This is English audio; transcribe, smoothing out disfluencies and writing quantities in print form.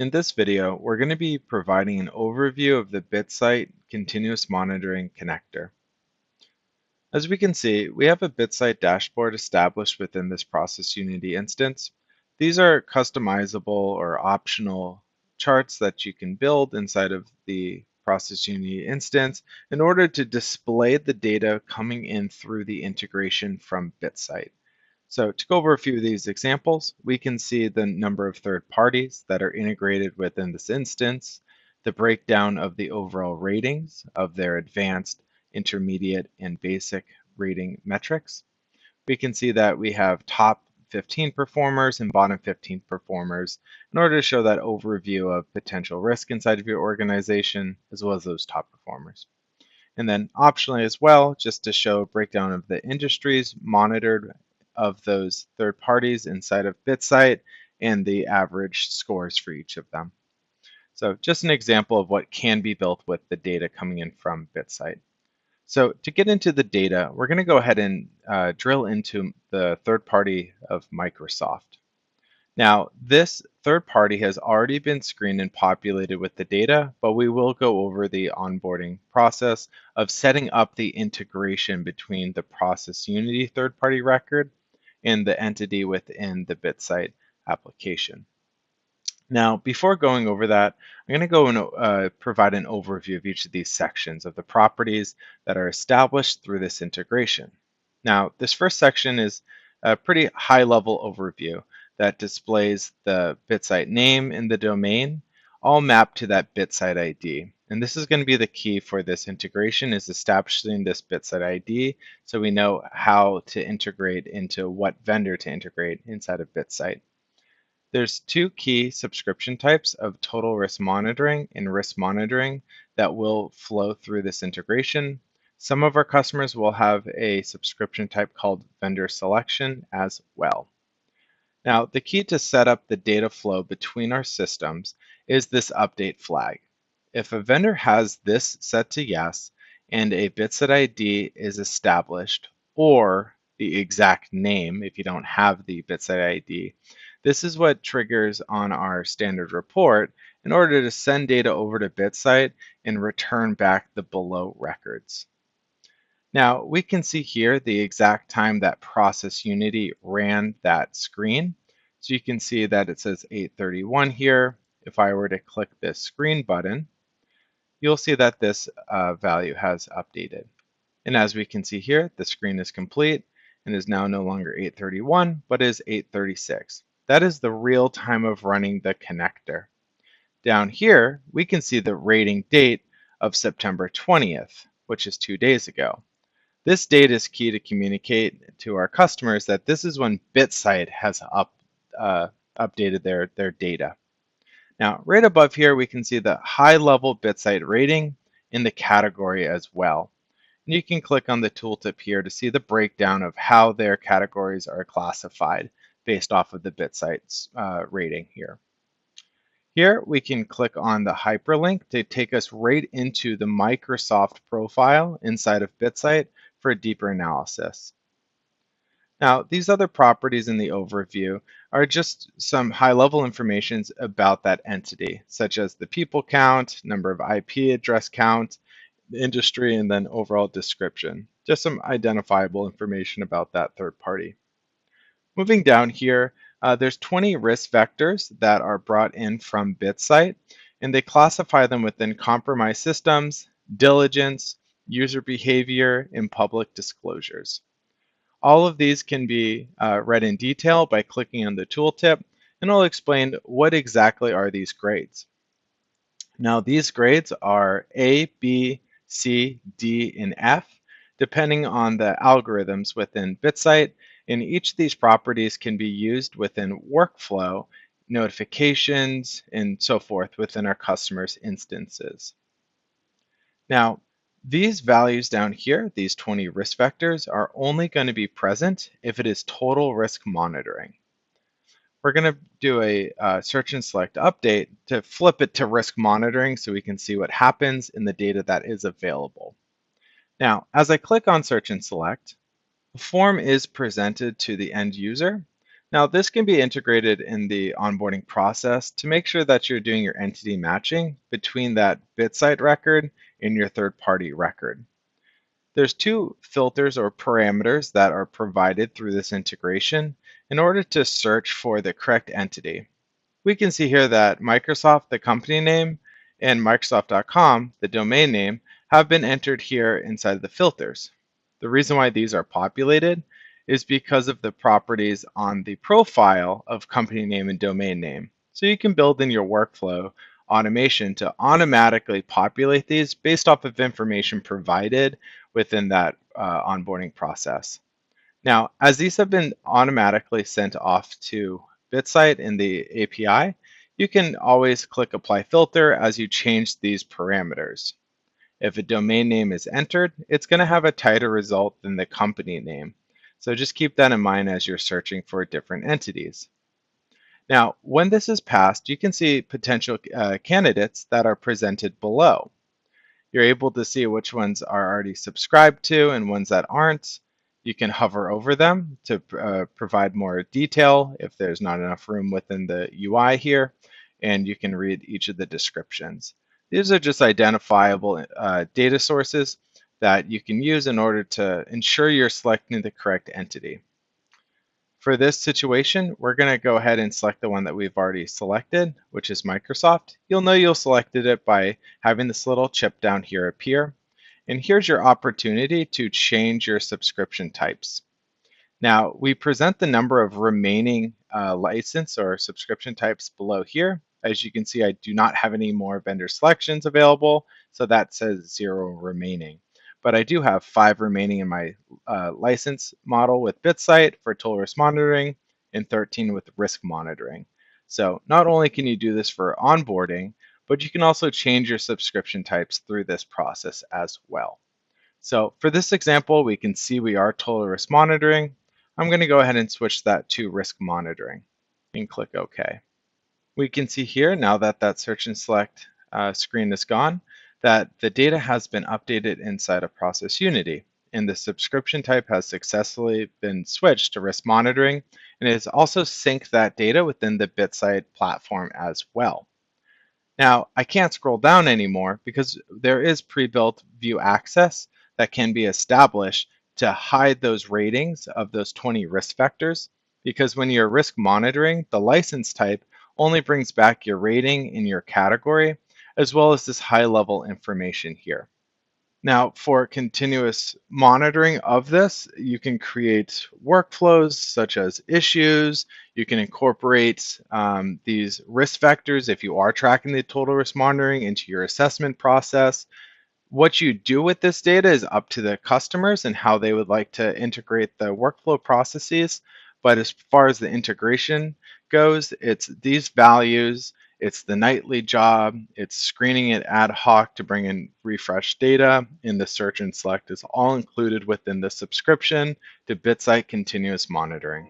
In this video, we're going to be providing an overview of the BitSight continuous monitoring connector. As we can see, we have a BitSight dashboard established within this ProcessUnity instance. These are customizable or optional charts that you can build inside of the ProcessUnity instance in order to display the data coming in through the integration from BitSight. So to go over a few of these examples, we can see the number of third parties that are integrated within this instance, the breakdown of the overall ratings of their advanced, intermediate, and basic rating metrics. We can see that we have top 15 performers and bottom 15 performers in order to show that overview of potential risk inside of your organization, as well as those top performers. And then optionally as well, just to show a breakdown of the industries monitored of those third parties inside of BitSight and the average scores for each of them. So just an example of what can be built with the data coming in from BitSight. So to get into the data, we're going to go ahead and drill into the third party of Microsoft. Now, this third party has already been screened and populated with the data, but we will go over the onboarding process of setting up the integration between the ProcessUnity third-party record and the entity within the BitSight application. Now, before going over that, I'm going to go and provide an overview of each of these sections of the properties that are established through this integration. Now, this first section is a pretty high-level overview that displays the BitSight name and the domain, all mapped to that BitSight ID. And this is going to be the key for this integration, is establishing this BitSight ID so we know how to integrate into what vendor to integrate inside of BitSight. There's two key subscription types of total risk monitoring and risk monitoring that will flow through this integration. Some of our customers will have a subscription type called vendor selection as well. Now, the key to set up the data flow between our systems is this update flag. If a vendor has this set to yes and a BitSight ID is established, or the exact name if you don't have the BitSight ID, this is what triggers on our standard report in order to send data over to BitSight and return back the below records. Now, we can see here the exact time that ProcessUnity ran that screen. So you can see that it says 8:31 here. If I were to click this screen button, you'll see that this value has updated. And as we can see here, the screen is complete and is now no longer 8:31, but is 8:36. That is the real time of running the connector. Down here, we can see the rating date of September 20th, which is 2 days ago. This date is key to communicate to our customers that this is when BitSight has updated their data. Now, right above here, we can see the high-level BitSight rating in the category as well. And you can click on the tooltip here to see the breakdown of how their categories are classified based off of the BitSight's rating here. Here, we can click on the hyperlink to take us right into the Microsoft profile inside of BitSight for a deeper analysis. Now, these other properties in the overview are just some high-level information about that entity, such as the people count, number of IP address count, industry, and then overall description. Just some identifiable information about that third party. Moving down here, there's 20 risk vectors that are brought in from BitSight, and they classify them within compromised systems, diligence, user behavior, and public disclosures. All of these can be read in detail by clicking on the tooltip, and I'll explain what exactly are these grades. Now, these grades are A, B, C, D, and F, depending on the algorithms within BitSight, and each of these properties can be used within workflow, notifications, and so forth within our customers' instances. Now, these values down here, these 20 risk vectors, are only going to be present if it is total risk monitoring. We're going to do a search and select update to flip it to risk monitoring so we can see what happens in the data that is available. Now, as I click on search and select, the form is presented to the end user Now, this can be integrated in the onboarding process to make sure that you're doing your entity matching between that BitSight record and your third-party record. There's two filters or parameters that are provided through this integration in order to search for the correct entity. We can see here that Microsoft, the company name, and Microsoft.com, the domain name, have been entered here inside the filters. The reason why these are populated is because of the properties on the profile of company name and domain name. So you can build in your workflow automation to automatically populate these based off of information provided within that onboarding process. Now, as these have been automatically sent off to BitSight in the API, you can always click Apply Filter as you change these parameters. If a domain name is entered, it's going to have a tighter result than the company name. So just keep that in mind as you're searching for different entities. Now, when this is passed, you can see potential candidates that are presented below. You're able to see which ones are already subscribed to and ones that aren't. You can hover over them to provide more detail if there's not enough room within the UI here, and you can read each of the descriptions. These are just identifiable data sources that you can use in order to ensure you're selecting the correct entity. For this situation, we're going to go ahead and select the one that we've already selected, which is Microsoft. You'll know you'll selected it by having this little chip down here appear. And here's your opportunity to change your subscription types. Now, we present the number of remaining license or subscription types below here. As you can see, I do not have any more vendor selections available, so that says 0 remaining. But I do have 5 remaining in my license model with BitSight for total risk monitoring and 13 with risk monitoring. So not only can you do this for onboarding, but you can also change your subscription types through this process as well. So for this example, we can see we are total risk monitoring. I'm going to go ahead and switch that to risk monitoring and click OK. We can see here now that that search and select screen is gone, that the data has been updated inside of ProcessUnity, and the subscription type has successfully been switched to risk monitoring, and it has also synced that data within the BitSight platform as well. Now, I can't scroll down anymore because there is pre-built view access that can be established to hide those ratings of those 20 risk vectors, because when you're risk monitoring, the license type only brings back your rating in your category, as well as this high-level information here. Now, for continuous monitoring of this, you can create workflows such as issues. You can incorporate these risk vectors if you are tracking the total risk monitoring into your assessment process. What you do with this data is up to the customers and how they would like to integrate the workflow processes. But as far as the integration goes, it's these values, it's the nightly job, it's screening it ad hoc to bring in refreshed data, and the search and select is all included within the subscription to BitSight continuous monitoring.